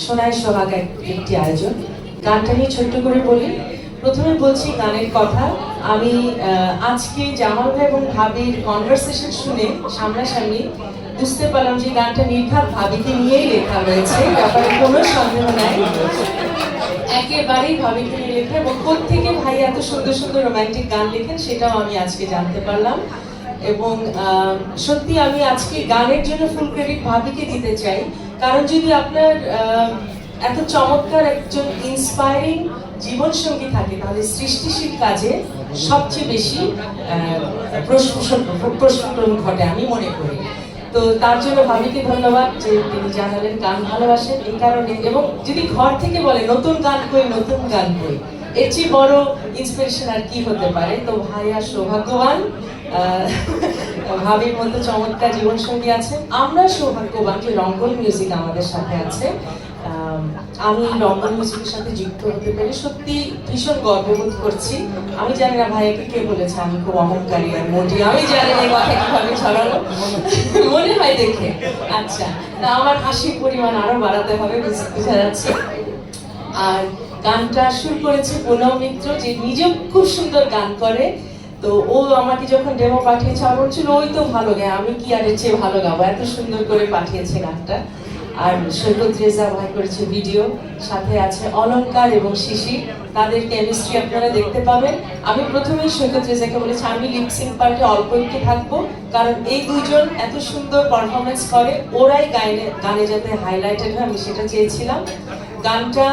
সোনায় সোহাগ একটি আয়োজন। গানটা নিয়ে ছোট্ট করে বলি। প্রথমে বলছি গানের কথা। আমি আজকে জামাল ভাই এবং ভাবির কনভারসেশন শুনে সামনাসামনি বুঝতে পারলাম যে গানটা নির্ঘাত ভাবিকে নিয়েই লেখা হয়েছে, ব্যাপারে কোনো সন্দেহ নাই। একেবারেই ভাবিকে নিয়ে লেখা, এবং কোত্থেকে ভাই এত সুন্দর সুন্দর রোমান্টিক গান লেখেন সেটাও আমি আজকে জানতে পারলাম। এবং সত্যি আমি আজকে গানের জন্য ফুল ক্রেডিট ভাবিকে দিতে চাই, কারণ যদি আপনার এত চমৎকার একজন ইন্সপায়ারিং জীবনসঙ্গী থাকে তাহলে সৃষ্টিশীল কাজে সবচেয়ে বেশি প্রস্ফুটন ঘটে আমি মনে করি। তো তার জন্য ভাবিকে ধন্যবাদ যে তিনি জানালেন গান ভালোবাসেন এই কারণে। এবং যদি ঘর থেকে বলে নতুন গান কই নতুন গান কই, এর চেয়ে বড় ইন্সপিরেশন আর কি হতে পারে। তো ভাইয়া সৌভাগ্যবান, ভাবির মতো চমৎকার জীবনসঙ্গী আছেন। আমরা সৌভাগ্যবান যে রঙ্গল মিউজিক আমাদের সাথে আছে। আমি রঙ্গল মিউজিকের সাথে যুক্ত হতে পেরে সত্যি ভীষণ গর্ববোধ করছি। আমি জানি না ভাইয়াকে কে বলেছে আমি খুব অহংকারী আর মোটি, আমি জানি এই কথা কিভাবে ছড়ানো মনে হয় দেখে। আচ্ছা, তা আমার হাসির পরিমাণ আরো বাড়াতে হবে, বোঝা যাচ্ছে। আর গানটা শুরু করেছে পুনম মিত্র, যে নিজেও খুব সুন্দর গান করে। তো ও আমাকে যখন ডেমো পাঠিয়েছে আমার বলছিল ওই তো ভালো গায়, আমি কি আর এর চেয়ে ভালো গাবো, এত সুন্দর করে পাঠিয়েছে গানটা। আর সৈকত রেজা ভাই করেছে ভিডিও, সাথে আছে অলংকার এবং শিশির, তাদের কেমিস্ট্রি আপনারা দেখতে পাবেন। আমি প্রথমেই সৈকত রেজাকে বলেছি আমি লিপসিং পার্টে অল্প একটু থাকবো, কারণ এই দুইজন এত সুন্দর পারফরমেন্স করে, ওরাই গানে যাতে হাইলাইটেড হয় আমি সেটা চেয়েছিলাম। গানটা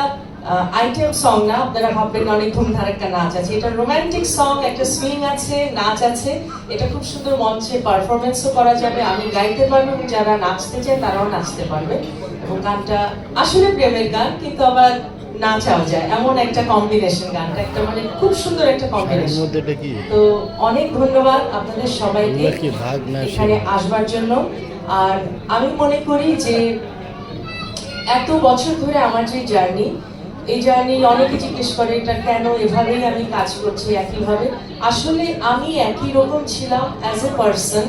আইটেম সং না, আপনারা ভাববেন অনেক ধুমধার একটা নাচ আছে, এটা রোমান্টিক সং, একটা সুইং আছে, নাচ আছে। এটা খুব সুন্দর মঞ্চে পারফরমেন্সও করা যাবে, আমি গাইতে পারবো এবং যারা নাচতে চায় তারাও নাচতে পারবে। এবং গানটা আসলে প্রেমের গান, কিন্তু আবার নাচাও যায়, এমন একটা কম্বিনেশন। গানটা একটা মানে খুব সুন্দর একটা কম্বিনেশন। তো অনেক ধন্যবাদ আপনাদের সবাইকে এখানে আসবার জন্য। আর আমি মনে করি যে এত বছর ধরে আমার যে জার্নি, এই জার্নি অনেকে জিজ্ঞেস করে এটা কেন এভাবেই আমি কাজ করছি একইভাবে। আসলে আমি একই রকম ছিলাম অ্যাজ এ পার্সন,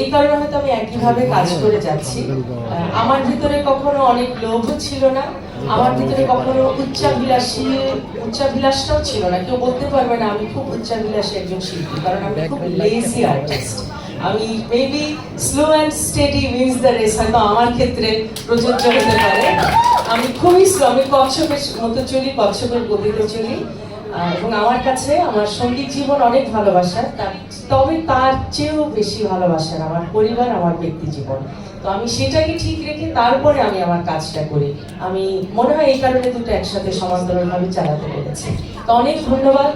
এই কারণে হয়তো আমি একইভাবে কাজ করে যাচ্ছি। আমার ভিতরে কখনো অনেক লোভ ছিল না, আমার ভিতরে কখনো উচ্চাভিলাষটাও ছিল না। কেউ বলতে পারবে না আমি খুব উচ্চাভিলাষী একজন শিল্পী, কারণ আমি খুব লেজি আর্টিস্ট। আমি maybe slow and steady wins the race, হয়তো আমার ক্ষেত্রে প্রযোজ্য হতে পারে। আমি খুবই স্লো, আমি কচ্ছপের মতো চলি, কচ্ছপের গতিতে চলি। এবং আমার কাছে আমার সঙ্গীত জীবন অনেক ভালোবাসার, তবে তার চেয়েও বেশি ভালোবাসার আমার পরিবার, আমার ব্যক্তি জীবন। তো আমি সেটাকে ঠিক রেখে তারপরে আমি আমার কাজটা করি। আমি মনে হয় এই কারণে দুটো একসাথে সমান্তরালভাবে চালাতে পেরেছি। তো অনেক ধন্যবাদ।